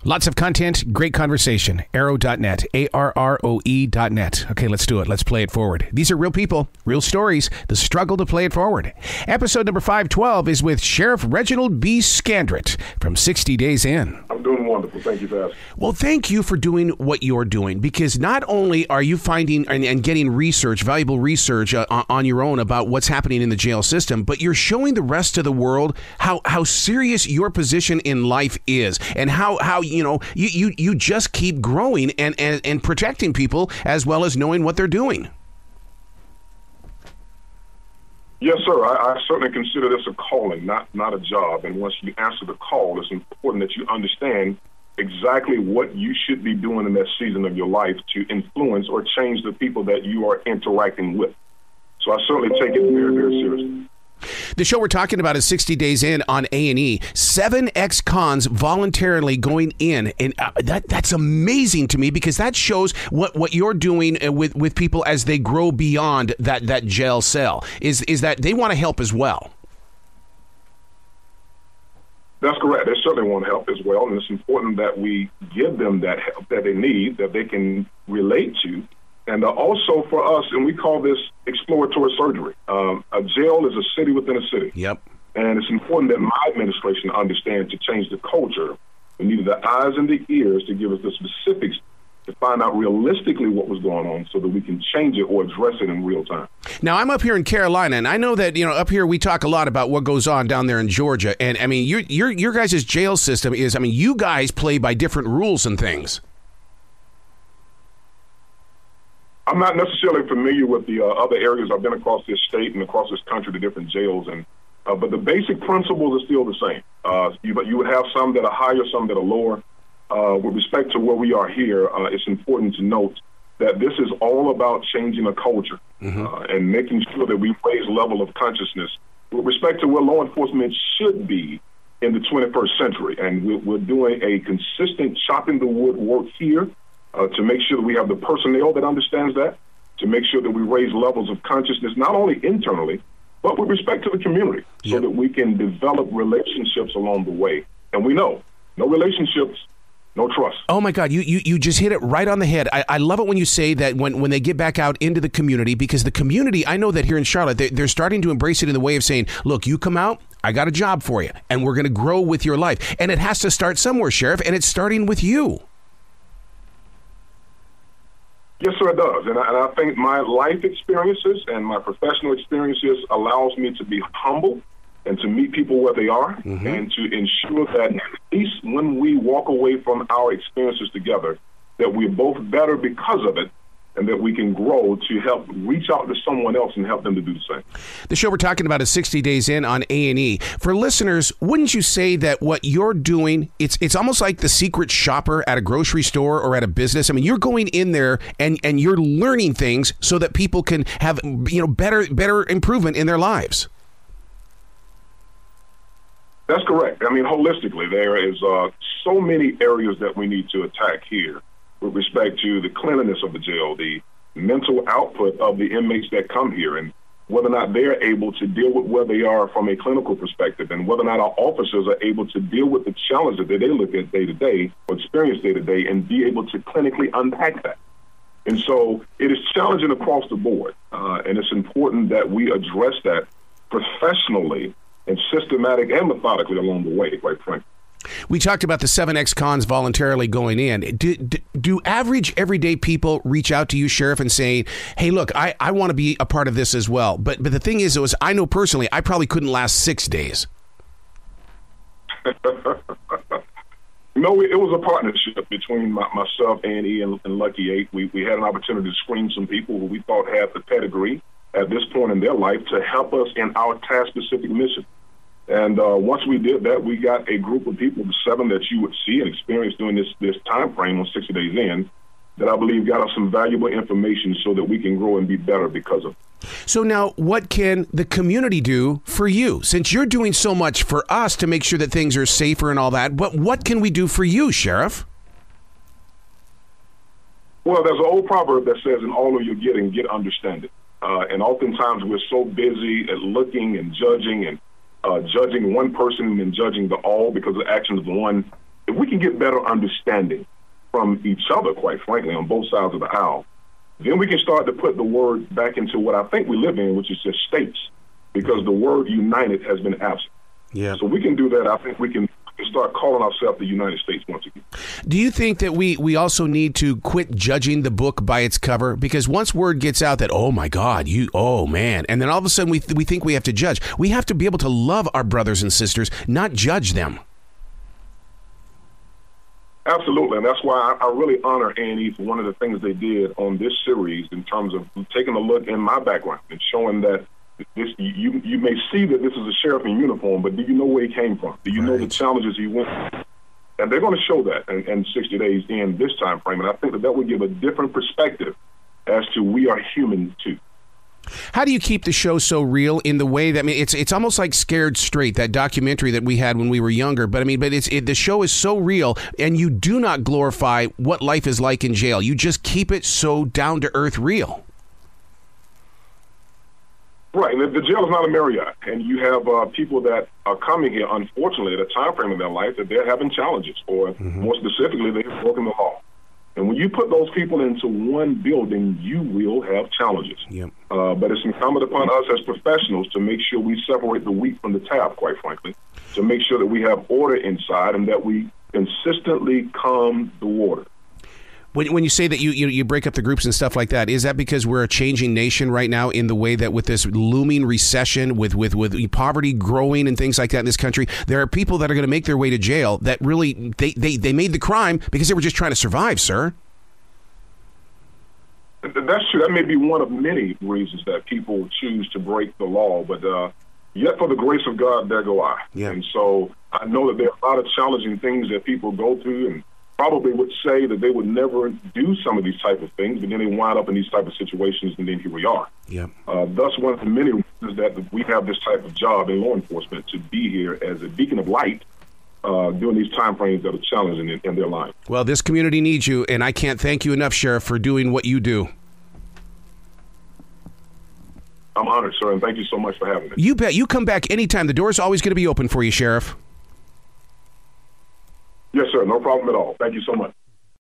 Lots of content, great conversation. Arrow.net, ARROE.net. Okay, let's do it. Let's play it forward. These are real people, real stories, the struggle to play it forward. Episode number 512 is with Sheriff Reginald B. Scandrett from 60 Days In. I'm doing wonderful. Thank you for asking. Well, thank you for doing what you're doing, because not only are you finding and getting research, valuable research on your own about what's happening in the jail system, but you're showing the rest of the world how serious your position in life is, and how you just keep growing and protecting people as well as knowing what they're doing. Yes, sir. I certainly consider this a calling, not a job. And once you answer the call, it's important that you understand exactly what you should be doing in that season of your life to influence or change the people that you are interacting with. So I certainly take it very, very seriously. The show we're talking about is 60 Days In on A&E. 7 ex-cons voluntarily going in. And that's amazing to me, because that shows what you're doing with people as they grow beyond that jail cell, is that they want to help as well. That's correct. They certainly want to help as well. And it's important that we give them that help that they need, that they can relate to. And also for us, and we call this exploratory surgery. A jail is a city within a city. Yep. And it's important that my administration understand to change the culture. We needed the eyes and the ears to give us the specifics to find out realistically what was going on so that we can change it or address it in real time. Now, I'm up here in Carolina, and I know that, up here we talk a lot about what goes on down there in Georgia. And, I mean, your guys' jail system is, you guys play by different rules and things. I'm not necessarily familiar with the other areas. I've been across this state and across this country to different jails, and but the basic principles are still the same. You would have some that are higher, some that are lower. With respect to where we are here, it's important to note that this is all about changing a culture and making sure that we raise level of consciousness with respect to where law enforcement should be in the 21st century. And we're doing a consistent chopping the wood work here to make sure that we have the personnel that understands that, to make sure that we raise levels of consciousness, not only internally, but with respect to the community, so that we can develop relationships along the way. And we know, no relationships, no trust. Oh, my God, you just hit it right on the head. I love it when you say that when they get back out into the community, because the community, I know that here in Charlotte, they're starting to embrace it in the way of saying, look, you come out, I got a job for you, and we're going to grow with your life. And it has to start somewhere, Sheriff, and it's starting with you. Yes, sir, it does. And I think my life experiences and my professional experiences allows me to be humble and to meet people where they are and to ensure that at least when we walk away from our experiences together, that we're both better because of it, and that we can grow to help reach out to someone else and help them to do the same. The show we're talking about is 60 Days In on A&E. For listeners, wouldn't you say that what you're doing, it's almost like the secret shopper at a grocery store or at a business? I mean, you're going in there and you're learning things so that people can have better improvement in their lives. That's correct. I mean, holistically, there is so many areas that we need to attack here with respect to the cleanliness of the jail, the mental output of the inmates that come here, and whether or not they're able to deal with where they are from a clinical perspective, and whether or not our officers are able to deal with the challenges that they look at day to day or experience day to day and be able to clinically unpack that. And so it is challenging across the board, and it's important that we address that professionally and systematic and methodically along the way, quite frankly. We talked about the 7 ex-cons voluntarily going in. Do average everyday people reach out to you, Sheriff, and say, hey, look, I want to be a part of this as well? But the thing is, I know personally, I probably couldn't last 6 days. No, it was a partnership between myself, A&E, and Lucky 8. We had an opportunity to screen some people who we thought had the pedigree at this point in their life to help us in our task-specific mission. And once we did that, we got a group of people, the 7 that you would see and experience during this time frame on 60 Days In, that I believe got us some valuable information so that we can grow and be better because of it. So now, what can the community do for you? Since you're doing so much for us to make sure that things are safer and all that, what can we do for you, Sheriff? Well, there's an old proverb that says, in all of your getting, get understanding. And oftentimes we're so busy at looking and judging one person and judging the all because of the actions of the one. we can get better understanding from each other, quite frankly, on both sides of the aisle, then we can start to put the word back into what I think we live in, which is just states, because the word united has been absent. Yeah. So we can do that. I think we can start calling ourselves the United States once again. Do you think that we also need to quit judging the book by its cover? Because once word gets out that, oh, my God, oh, man, and then all of a sudden we think we have to judge. We have to be able to love our brothers and sisters, not judge them. Absolutely, and that's why I really honor A&E for one of the things they did on this series in terms of taking a look in my background and showing that this you may see that this is a sheriff in uniform, but do you know where he came from? Do you know the challenges he went through? And they're going to show that in 60 days in this time frame, and I think that will give a different perspective as to we are human too. How do you keep the show so real in the way that, I mean, it's almost like Scared Straight, that documentary that we had when we were younger. But I mean, the show is so real, and you do not glorify what life is like in jail. You just keep it so down to earth real. Right, and the jail is not a Marriott, and you have people that are coming here, unfortunately, at a time frame in their life that they're having challenges, or more specifically, they've broken the law. And when you put those people into one building, you will have challenges. Yep. But it's incumbent upon us as professionals to make sure we separate the wheat from the chaff, quite frankly, to make sure that we have order inside and that we consistently calm the water. When you say that you break up the groups and stuff like that, is that because we're a changing nation right now in the way that with this looming recession, with poverty growing and things like that in this country, there are people that are going to make their way to jail that really, they made the crime because they were just trying to survive, sir? That's true. That may be one of many reasons that people choose to break the law, but yet for the grace of God, there go I. Yeah. And so I know that there are a lot of challenging things that people go through and probably would say that they would never do some of these type of things, but then they wind up in these type of situations, and then here we are. Yeah. Thus, one of the many reasons that we have this type of job in law enforcement, to be here as a beacon of light during these time frames that are challenging in their lives. Well, this community needs you, and I can't thank you enough, Sheriff, for doing what you do. I'm honored, sir, and thank you so much for having me. You bet. You come back anytime. The door's always going to be open for you, Sheriff. Yes, sir. No problem at all. Thank you so much.